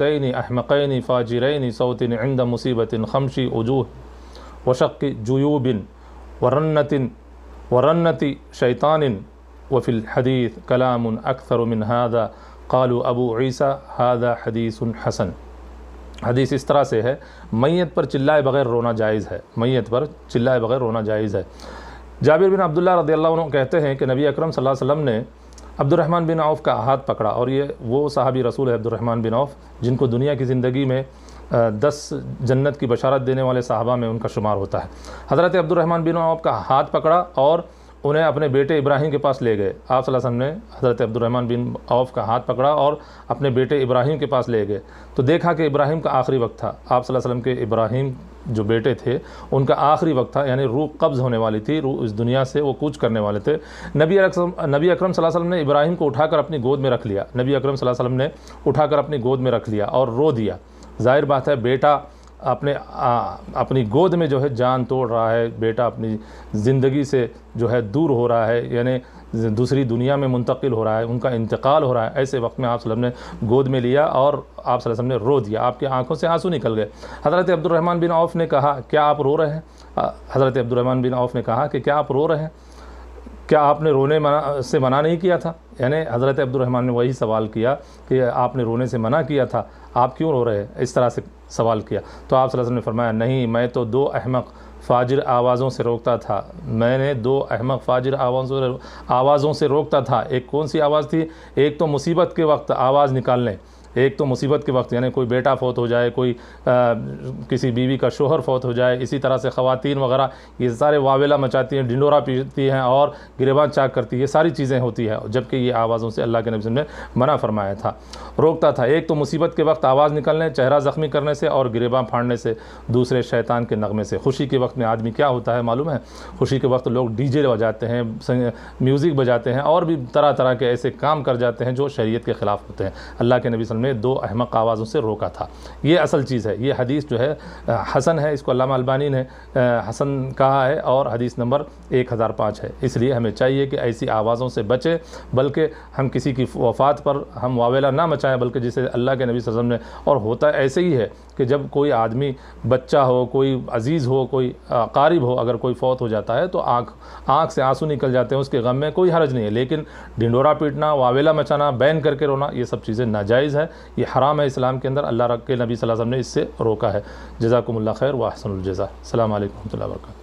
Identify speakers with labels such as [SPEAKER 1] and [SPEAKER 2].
[SPEAKER 1] तैनी अहमक़ैनी फ़ाजिरैनी सौतिन इंद मुसीबतिन खमशी उजूह वशक्की जुयूबिन वरन्नति शैतानिन वफ़िल हदीस कलामुन अक्सर मिन हादा क़ालू अबू ईसा हादा हदीसुन हसन। हदीस इस तरह से है, मैयत पर चिल्लाए बग़ैर रोना जायज़ है, मैयत पर चिल्लाए बग़ैर रोना जायज़ है। जाबिर बिन अब्दुल्लाह रज़ियल्लाहु अन्हु कहते हैं कि नबी अकरम सल्लल्लाहु अलैहि वसल्लम ने अब्दुर्रहमान बिन औफ़ का हाथ पकड़ा, और ये वो सहाबी रसूल है अब्दुर्रहमान बिन औफ़ जिनको दुनिया की ज़िंदगी में 10 जन्नत की बशारत देने वाले सहाबा में उनका शुमार होता है। हज़रत अब्दुर्रहमान बिन औफ़ का हाथ पकड़ा और उन्हें अपने बेटे इब्राहीम के पास ले गए। आप सल्लल्लाहु अलैहि वसल्लम ने हज़रत अब्दुर्रहमान बिन औफ़ का हाथ पकड़ा और अपने बेटे इब्राहीम के पास ले गए, तो देखा कि इब्राहीम का आखिरी वक्त था। आप सल्लल्लाहु अलैहि वसल्लम के इब्राहीम जो बेटे थे उनका आखिरी वक्त था, यानी रूह कब्ज़ होने वाली थी, रूह इस दुनिया से वो कूच करने वाले थे। नबी अकरम सल्लल्लाहु अलैहि वसल्लम ने इब्राहीम को उठाकर अपनी गोद में रख लिया। नबी अकरम सल्लल्लाहु अलैहि वसल्लम ने उठाकर अपनी गोद में रख लिया और रो दिया। ज़ाहिर बात है, बेटा अपनी गोद में जो है जान तोड़ रहा है, बेटा अपनी ज़िंदगी से जो है दूर हो रहा है, यानी दूसरी दुनिया में मुंतकिल हो रहा है, उनका इंतकाल हो रहा है। ऐसे वक्त में आप सल्लल्लाहु अलैहि वसल्लम ने गोद में लिया और आप सल्लल्लाहु अलैहि वसल्लम ने रो दिया, आपकी आंखों से आंसू निकल गए। हज़रत अब्दुर्रहमान बिन औफ़ ने कहा, क्या आप रो रहे हैं? हज़रत अब्दुर्रहमान बिन औफ़ ने कहा कि क्या आप रो रहे हैं? क्या आपने रोने से मना नहीं किया था? यानी हज़रत अब्दुर्रहमान ने वही सवाल किया कि आपने रोने से मना किया था, आप क्यों रो रहे हैं? इस तरह से सवाल किया। तो आप सल्लल्लाहु अलैहि वसल्लम ने फरमाया, नहीं, मैं तो 2 अहमक फ़ाजिर आवाज़ों से रोकता था, मैंने 2 अहमक फ़ाजिर आवाज़ों से रोकता था। एक कौन सी आवाज़ थी? एक तो मुसीबत के वक्त आवाज़ निकालने, एक तो मुसीबत के वक्त, यानी कोई बेटा फ़ौत हो जाए, कोई किसी बीवी का शोहर फ़ौत हो जाए, इसी तरह से ख़वातीन वगैरह ये सारे वावेला मचाती हैं, ढिंडोरा पीटती हैं और गिरेबान चाक करती है, ये सारी चीज़ें होती हैं, जबकि ये आवाज़ों से अल्लाह के नबी ने मना फरमाया था, रोकता था। एक तो मुसीबत के वक्त आवाज़ निकलने, चेहरा ज़ख्मी करने से और गिरेबान फाड़ने से, दूसरे शैतान के नगमे से। खुशी के वक्त में आदमी क्या होता है मालूम है? खुशी के वक्त लोग डीजे बजाते हैं, म्यूज़िक बजाते हैं और भी तरह तरह के ऐसे काम कर जाते हैं जो शरीयत के ख़िलाफ़ होते हैं। अल्लाह के नबी ने 2 अहमक आवाज़ों से रोका था। ये असल चीज़ है। ये हदीस जो है हसन है, इसको अल्लामा अलबानी ने हसन कहा है और हदीस नंबर 1005 है। इसलिए हमें चाहिए कि ऐसी आवाज़ों से बचें, बल्कि हम किसी की वफ़ात पर हम वावेला ना मचाएं, बल्कि जिसे अल्लाह के नबी सल्लल्लाहु अलैहि वसल्लम ने, और होता ऐसे ही है कि जब कोई आदमी, बच्चा हो, कोई अज़ीज़ हो, कोई क़ारिब हो, अगर कोई फ़ौत हो जाता है तो आँख से आंसू निकल जाते हैं, उसके गम में कोई हरज नहीं है। लेकिन ढिंडोरा पीटना, वावेला मचाना, बैन करके रोना, ये सब चीज़ें नाजायज़ है, ये हराम है इस्लाम के अंदर। अल्लाह के नबी सल्लल्लाहु अलैहि वसल्लम ने इससे रोका है। जज़ाकुमुल्लाह खैर व अहसनुल जज़ा। अस्सलामु अलैकुम व रहमतुल्लाहि व बरकातहू।